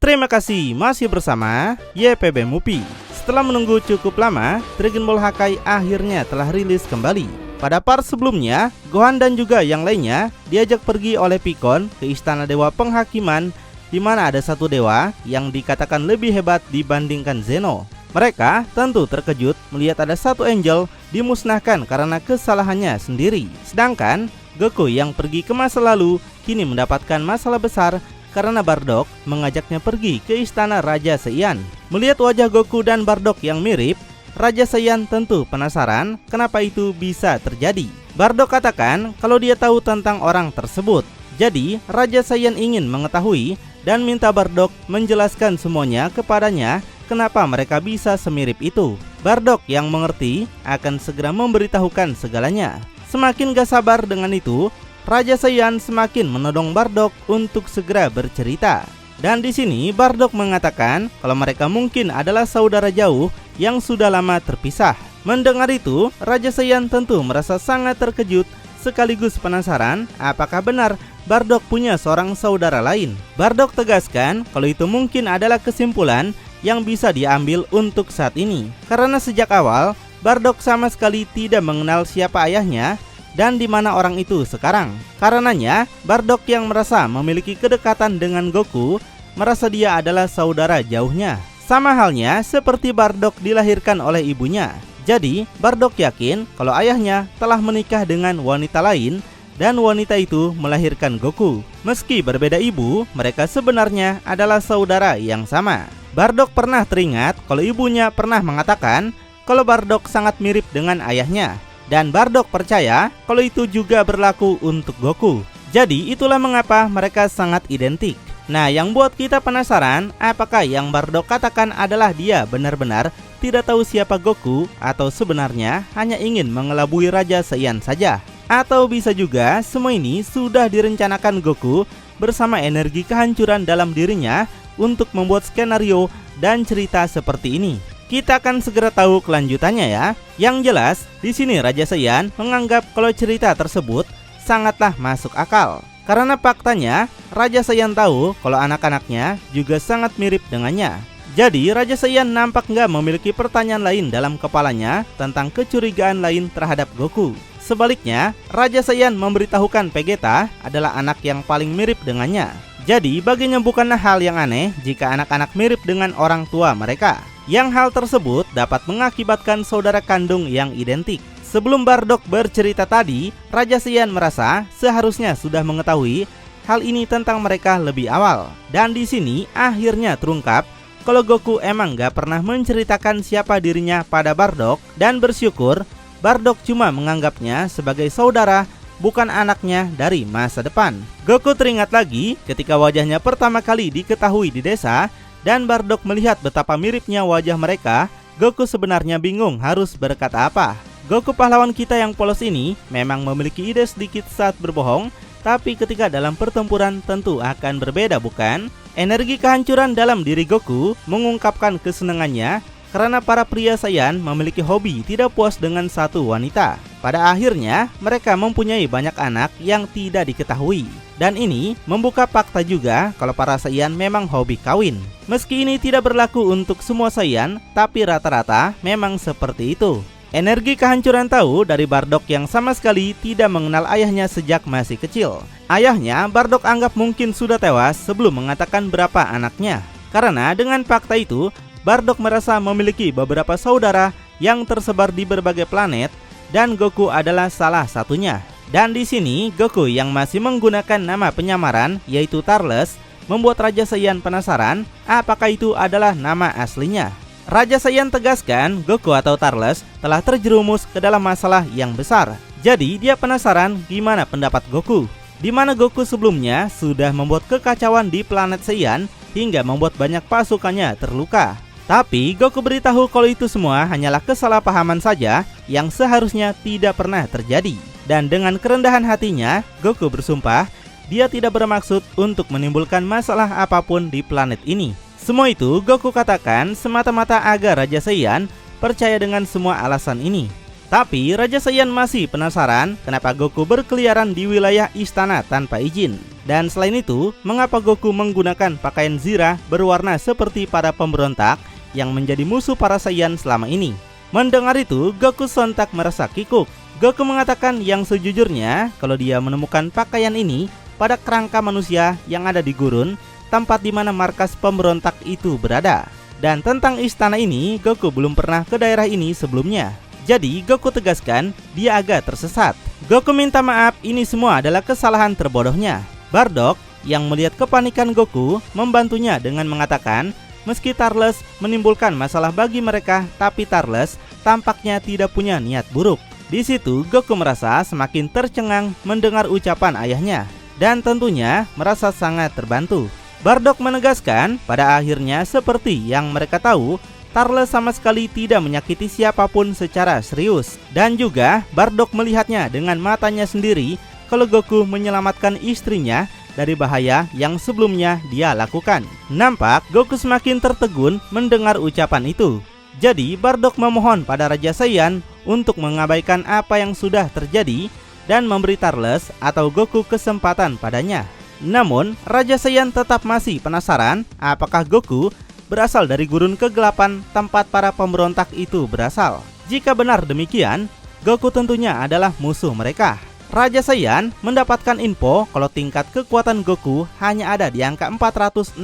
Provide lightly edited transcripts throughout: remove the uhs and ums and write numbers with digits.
Terima kasih masih bersama YPB Movie. Setelah menunggu cukup lama, Dragon Ball Hakai akhirnya telah rilis kembali. Pada part sebelumnya, Gohan dan juga yang lainnya diajak pergi oleh Pikkon ke Istana Dewa Penghakiman, di mana ada satu dewa yang dikatakan lebih hebat dibandingkan Zeno. Mereka tentu terkejut melihat ada satu angel dimusnahkan karena kesalahannya sendiri. Sedangkan Goku yang pergi ke masa lalu kini mendapatkan masalah besar karena Bardock mengajaknya pergi ke istana Raja Saiyan. Melihat wajah Goku dan Bardock yang mirip, Raja Saiyan tentu penasaran kenapa itu bisa terjadi. Bardock katakan kalau dia tahu tentang orang tersebut. Jadi Raja Saiyan ingin mengetahui dan minta Bardock menjelaskan semuanya kepadanya kenapa mereka bisa semirip itu. Bardock yang mengerti akan segera memberitahukan segalanya. Semakin gak sabar dengan itu, Raja Saiyan semakin menodong Bardock untuk segera bercerita. Dan di sini Bardock mengatakan kalau mereka mungkin adalah saudara jauh yang sudah lama terpisah. Mendengar itu, Raja Saiyan tentu merasa sangat terkejut sekaligus penasaran apakah benar Bardock punya seorang saudara lain. Bardock tegaskan kalau itu mungkin adalah kesimpulan yang bisa diambil untuk saat ini. Karena sejak awal Bardock sama sekali tidak mengenal siapa ayahnya dan di mana orang itu sekarang. Karenanya, Bardock yang merasa memiliki kedekatan dengan Goku merasa dia adalah saudara jauhnya. Sama halnya seperti Bardock dilahirkan oleh ibunya. Jadi, Bardock yakin kalau ayahnya telah menikah dengan wanita lain dan wanita itu melahirkan Goku. Meski berbeda ibu, mereka sebenarnya adalah saudara yang sama. Bardock pernah teringat kalau ibunya pernah mengatakan kalau Bardock sangat mirip dengan ayahnya. Dan Bardock percaya kalau itu juga berlaku untuk Goku. Jadi itulah mengapa mereka sangat identik. Nah, yang buat kita penasaran, apakah yang Bardock katakan adalah dia benar-benar tidak tahu siapa Goku, atau sebenarnya hanya ingin mengelabui Raja Saiyan saja? Atau bisa juga semua ini sudah direncanakan Goku bersama energi kehancuran dalam dirinya untuk membuat skenario dan cerita seperti ini? Kita akan segera tahu kelanjutannya ya. Yang jelas, di sini Raja Saiyan menganggap kalau cerita tersebut sangatlah masuk akal. Karena faktanya, Raja Saiyan tahu kalau anak-anaknya juga sangat mirip dengannya. Jadi, Raja Saiyan nampak nggak memiliki pertanyaan lain dalam kepalanya tentang kecurigaan lain terhadap Goku. Sebaliknya, Raja Saiyan memberitahukan Vegeta adalah anak yang paling mirip dengannya. Jadi, baginya bukanlah hal yang aneh jika anak-anak mirip dengan orang tua mereka. Yang hal tersebut dapat mengakibatkan saudara kandung yang identik. Sebelum Bardock bercerita tadi, Raja Saiyan merasa seharusnya sudah mengetahui hal ini tentang mereka lebih awal. Dan di sini akhirnya terungkap kalau Goku emang gak pernah menceritakan siapa dirinya pada Bardock, dan bersyukur Bardock cuma menganggapnya sebagai saudara, bukan anaknya dari masa depan. Goku teringat lagi ketika wajahnya pertama kali diketahui di desa, dan Bardock melihat betapa miripnya wajah mereka. Goku sebenarnya bingung harus berkata apa. Goku pahlawan kita yang polos ini memang memiliki ide sedikit saat berbohong, tapi ketika dalam pertempuran tentu akan berbeda, bukan? Energi kehancuran dalam diri Goku mengungkapkan kesenangannya karena para pria Saiyan memiliki hobi tidak puas dengan satu wanita. Pada akhirnya, mereka mempunyai banyak anak yang tidak diketahui. Dan ini membuka fakta juga kalau para Saiyan memang hobi kawin. Meski ini tidak berlaku untuk semua Saiyan, tapi rata-rata memang seperti itu. Energi kehancuran tahu dari Bardock yang sama sekali tidak mengenal ayahnya sejak masih kecil. Ayahnya Bardock anggap mungkin sudah tewas sebelum mengatakan berapa anaknya. Karena dengan fakta itu, Bardock merasa memiliki beberapa saudara yang tersebar di berbagai planet, dan Goku adalah salah satunya. Dan di sini Goku yang masih menggunakan nama penyamaran yaitu Tarles membuat Raja Saiyan penasaran apakah itu adalah nama aslinya. Raja Saiyan tegaskan Goku atau Tarles telah terjerumus ke dalam masalah yang besar. Jadi dia penasaran gimana pendapat Goku, di mana Goku sebelumnya sudah membuat kekacauan di planet Saiyan hingga membuat banyak pasukannya terluka. Tapi Goku beritahu kalau itu semua hanyalah kesalahpahaman saja yang seharusnya tidak pernah terjadi. Dan dengan kerendahan hatinya, Goku bersumpah dia tidak bermaksud untuk menimbulkan masalah apapun di planet ini. Semua itu Goku katakan semata-mata agar Raja Saiyan percaya dengan semua alasan ini. Tapi Raja Saiyan masih penasaran kenapa Goku berkeliaran di wilayah istana tanpa izin. Dan selain itu, mengapa Goku menggunakan pakaian zirah berwarna seperti para pemberontak yang menjadi musuh para Saiyan selama ini? Mendengar itu, Goku sontak merasa kikuk. Goku mengatakan yang sejujurnya kalau dia menemukan pakaian ini pada kerangka manusia yang ada di gurun, tempat di mana markas pemberontak itu berada. Dan tentang istana ini, Goku belum pernah ke daerah ini sebelumnya. Jadi Goku tegaskan dia agak tersesat. Goku minta maaf, ini semua adalah kesalahan terbodohnya. Bardock yang melihat kepanikan Goku membantunya dengan mengatakan meski Turles menimbulkan masalah bagi mereka, tapi Turles tampaknya tidak punya niat buruk. Di situ Goku merasa semakin tercengang mendengar ucapan ayahnya dan tentunya merasa sangat terbantu. Bardock menegaskan pada akhirnya seperti yang mereka tahu, Turles sama sekali tidak menyakiti siapapun secara serius. Dan juga Bardock melihatnya dengan matanya sendiri kalau Goku menyelamatkan istrinya dari bahaya yang sebelumnya dia lakukan. Nampak Goku semakin tertegun mendengar ucapan itu. Jadi Bardock memohon pada Raja Saiyan untuk mengabaikan apa yang sudah terjadi dan memberi Turles atau Goku kesempatan padanya. Namun Raja Saiyan tetap masih penasaran apakah Goku berasal dari gurun kegelapan tempat para pemberontak itu berasal. Jika benar demikian, Goku tentunya adalah musuh mereka. Raja Saiyan mendapatkan info kalau tingkat kekuatan Goku hanya ada di angka 416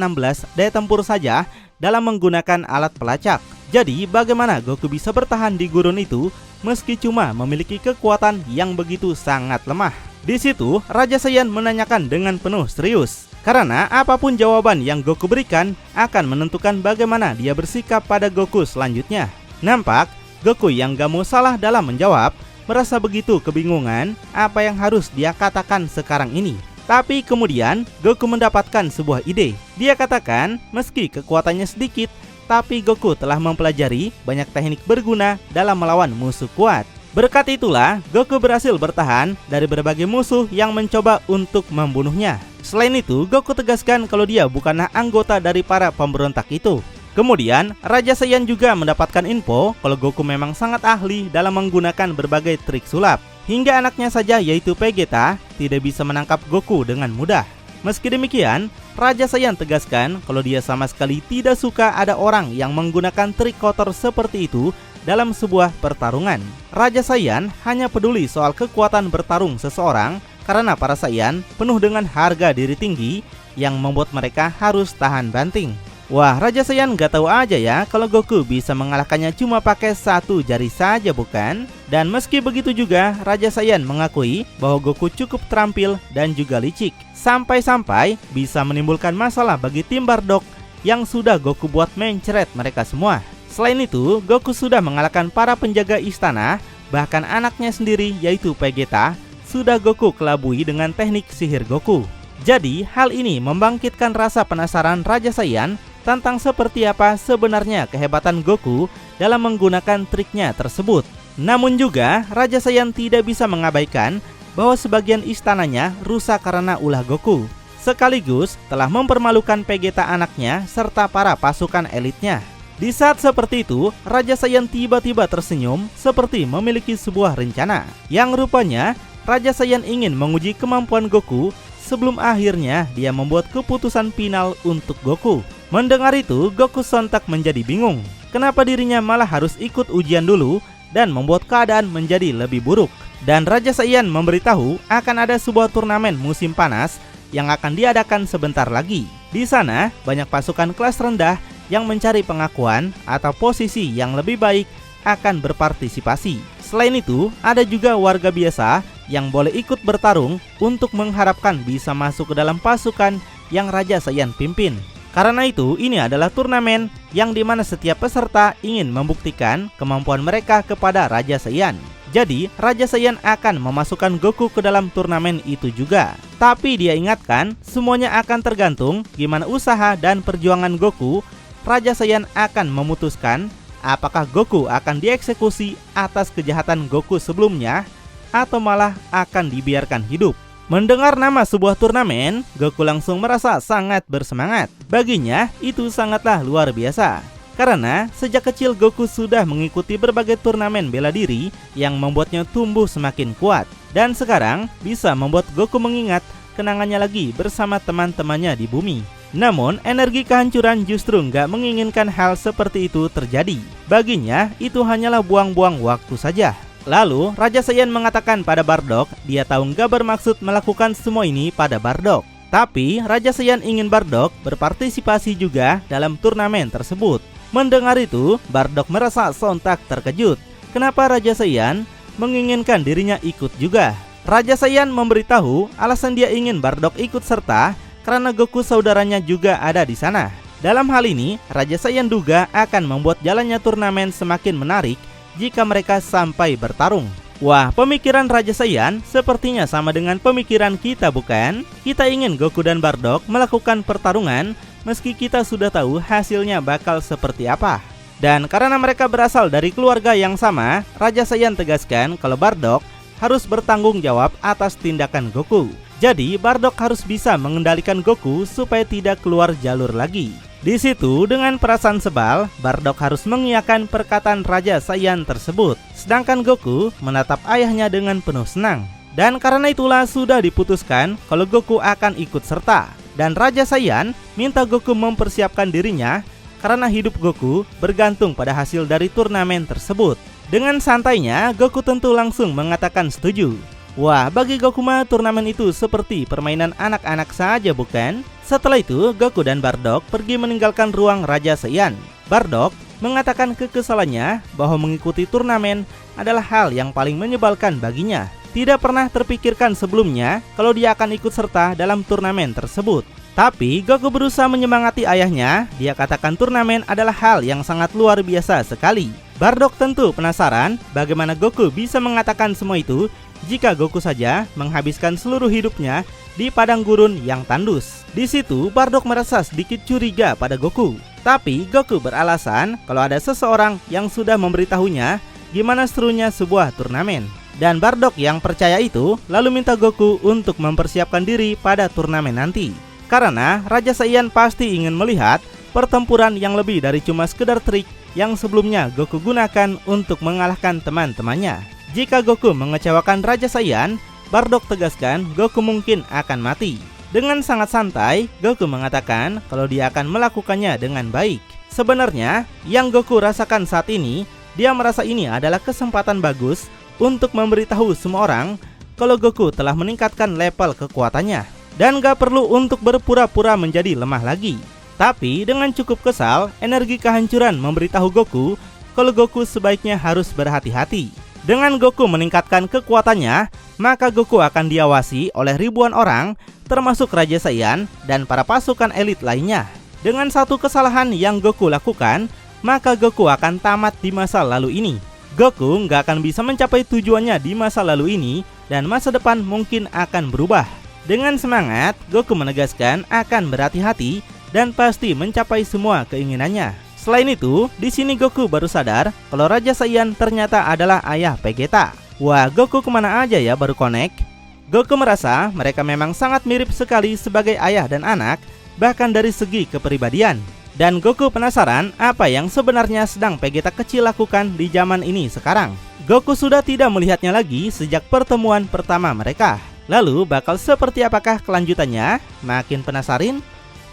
daya tempur saja dalam menggunakan alat pelacak. Jadi bagaimana Goku bisa bertahan di gurun itu meski cuma memiliki kekuatan yang begitu sangat lemah? Di situ Raja Saiyan menanyakan dengan penuh serius. Karena apapun jawaban yang Goku berikan akan menentukan bagaimana dia bersikap pada Goku selanjutnya. Nampak Goku yang gak mau salah dalam menjawab merasa begitu kebingungan apa yang harus dia katakan sekarang ini. Tapi kemudian Goku mendapatkan sebuah ide. Dia katakan meski kekuatannya sedikit, tapi Goku telah mempelajari banyak teknik berguna dalam melawan musuh kuat. Berkat itulah Goku berhasil bertahan dari berbagai musuh yang mencoba untuk membunuhnya. Selain itu, Goku tegaskan kalau dia bukanlah anggota dari para pemberontak itu. Kemudian, Raja Saiyan juga mendapatkan info kalau Goku memang sangat ahli dalam menggunakan berbagai trik sulap. Hingga anaknya saja yaitu Vegeta tidak bisa menangkap Goku dengan mudah. Meski demikian, Raja Saiyan tegaskan kalau dia sama sekali tidak suka ada orang yang menggunakan trik kotor seperti itu dalam sebuah pertarungan. Raja Saiyan hanya peduli soal kekuatan bertarung seseorang karena para Saiyan penuh dengan harga diri tinggi yang membuat mereka harus tahan banting. Wah, Raja Saiyan gak tahu aja ya kalau Goku bisa mengalahkannya cuma pakai satu jari saja, bukan? Dan meski begitu juga, Raja Saiyan mengakui bahwa Goku cukup terampil dan juga licik, sampai-sampai bisa menimbulkan masalah bagi tim Bardock yang sudah Goku buat mencret mereka semua. Selain itu, Goku sudah mengalahkan para penjaga istana, bahkan anaknya sendiri yaitu Vegeta sudah Goku kelabui dengan teknik sihir Goku. Jadi, hal ini membangkitkan rasa penasaran Raja Saiyan tentang seperti apa sebenarnya kehebatan Goku dalam menggunakan triknya tersebut. Namun juga, Raja Saiyan tidak bisa mengabaikan bahwa sebagian istananya rusak karena ulah Goku, sekaligus telah mempermalukan Vegeta anaknya serta para pasukan elitnya. Di saat seperti itu, Raja Saiyan tiba-tiba tersenyum seperti memiliki sebuah rencana. Yang rupanya, Raja Saiyan ingin menguji kemampuan Goku sebelum akhirnya dia membuat keputusan final untuk Goku. Mendengar itu, Goku sontak menjadi bingung. Kenapa dirinya malah harus ikut ujian dulu dan membuat keadaan menjadi lebih buruk. Dan Raja Saiyan memberitahu akan ada sebuah turnamen musim panas yang akan diadakan sebentar lagi. Di sana, banyak pasukan kelas rendah yang mencari pengakuan atau posisi yang lebih baik akan berpartisipasi. Selain itu, ada juga warga biasa yang boleh ikut bertarung untuk mengharapkan bisa masuk ke dalam pasukan yang Raja Saiyan pimpin. Karena itu, ini adalah turnamen yang dimana setiap peserta ingin membuktikan kemampuan mereka kepada Raja Saiyan. Jadi, Raja Saiyan akan memasukkan Goku ke dalam turnamen itu juga. Tapi dia ingatkan, semuanya akan tergantung gimana usaha dan perjuangan Goku. Raja Saiyan akan memutuskan apakah Goku akan dieksekusi atas kejahatan Goku sebelumnya atau malah akan dibiarkan hidup. Mendengar nama sebuah turnamen, Goku langsung merasa sangat bersemangat. Baginya, itu sangatlah luar biasa. Karena sejak kecil Goku sudah mengikuti berbagai turnamen bela diri yang membuatnya tumbuh semakin kuat. Dan sekarang bisa membuat Goku mengingat kenangannya lagi bersama teman-temannya di bumi. Namun, energi kehancuran justru nggak menginginkan hal seperti itu terjadi. Baginya, itu hanyalah buang-buang waktu saja. Lalu, Raja Saiyan mengatakan pada Bardock, dia tahu nggak bermaksud melakukan semua ini pada Bardock. Tapi, Raja Saiyan ingin Bardock berpartisipasi juga dalam turnamen tersebut. Mendengar itu, Bardock merasa sontak terkejut. Kenapa Raja Saiyan menginginkan dirinya ikut juga? Raja Saiyan memberitahu alasan dia ingin Bardock ikut serta karena Goku saudaranya juga ada di sana. Dalam hal ini, Raja Saiyan duga akan membuat jalannya turnamen semakin menarik jika mereka sampai bertarung. Wah, pemikiran Raja Saiyan sepertinya sama dengan pemikiran kita, bukan? Kita ingin Goku dan Bardock melakukan pertarungan meski kita sudah tahu hasilnya bakal seperti apa. Dan karena mereka berasal dari keluarga yang sama, Raja Saiyan tegaskan kalau Bardock harus bertanggung jawab atas tindakan Goku. Jadi Bardock harus bisa mengendalikan Goku supaya tidak keluar jalur lagi. Di situ dengan perasaan sebal, Bardock harus mengiyakan perkataan Raja Saiyan tersebut. Sedangkan Goku menatap ayahnya dengan penuh senang. Dan karena itulah sudah diputuskan kalau Goku akan ikut serta. Dan Raja Saiyan minta Goku mempersiapkan dirinya karena hidup Goku bergantung pada hasil dari turnamen tersebut. Dengan santainya, Goku tentu langsung mengatakan setuju. Wah, bagi Goku mah turnamen itu seperti permainan anak-anak saja, bukan? Setelah itu, Goku dan Bardock pergi meninggalkan ruang Raja Saiyan. Bardock mengatakan kekesalannya bahwa mengikuti turnamen adalah hal yang paling menyebalkan baginya. Tidak pernah terpikirkan sebelumnya kalau dia akan ikut serta dalam turnamen tersebut. Tapi Goku berusaha menyemangati ayahnya. Dia katakan turnamen adalah hal yang sangat luar biasa sekali. Bardock tentu penasaran bagaimana Goku bisa mengatakan semua itu jika Goku saja menghabiskan seluruh hidupnya di padang gurun yang tandus. Di situ Bardock merasa sedikit curiga pada Goku. Tapi Goku beralasan kalau ada seseorang yang sudah memberitahunya gimana serunya sebuah turnamen. Dan Bardock yang percaya itu lalu minta Goku untuk mempersiapkan diri pada turnamen nanti. Karena Raja Saiyan pasti ingin melihat pertempuran yang lebih dari cuma sekedar trik yang sebelumnya Goku gunakan untuk mengalahkan teman-temannya. Jika Goku mengecewakan Raja Saiyan, Bardock tegaskan Goku mungkin akan mati. Dengan sangat santai, Goku mengatakan kalau dia akan melakukannya dengan baik. Sebenarnya, yang Goku rasakan saat ini, dia merasa ini adalah kesempatan bagus untuk memberitahu semua orang kalau Goku telah meningkatkan level kekuatannya. Dan gak perlu untuk berpura-pura menjadi lemah lagi. Tapi dengan cukup kesal, energi kehancuran memberitahu Goku kalau Goku sebaiknya harus berhati-hati. Dengan Goku meningkatkan kekuatannya, maka Goku akan diawasi oleh ribuan orang, termasuk Raja Saiyan dan para pasukan elit lainnya. Dengan satu kesalahan yang Goku lakukan, maka Goku akan tamat di masa lalu ini. Goku nggak akan bisa mencapai tujuannya di masa lalu ini, dan masa depan mungkin akan berubah. Dengan semangat, Goku menegaskan akan berhati-hati dan pasti mencapai semua keinginannya. Selain itu, di sini Goku baru sadar kalau Raja Saiyan ternyata adalah ayah Vegeta. Wah, Goku kemana aja ya baru connect? Goku merasa mereka memang sangat mirip sekali sebagai ayah dan anak, bahkan dari segi kepribadian. Dan Goku penasaran apa yang sebenarnya sedang Vegeta kecil lakukan di zaman ini sekarang. Goku sudah tidak melihatnya lagi sejak pertemuan pertama mereka. Lalu bakal seperti apakah kelanjutannya? Makin penasaran?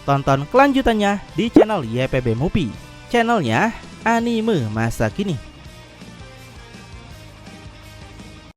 Tonton kelanjutannya di channel YPB Movie, channelnya anime masa kini.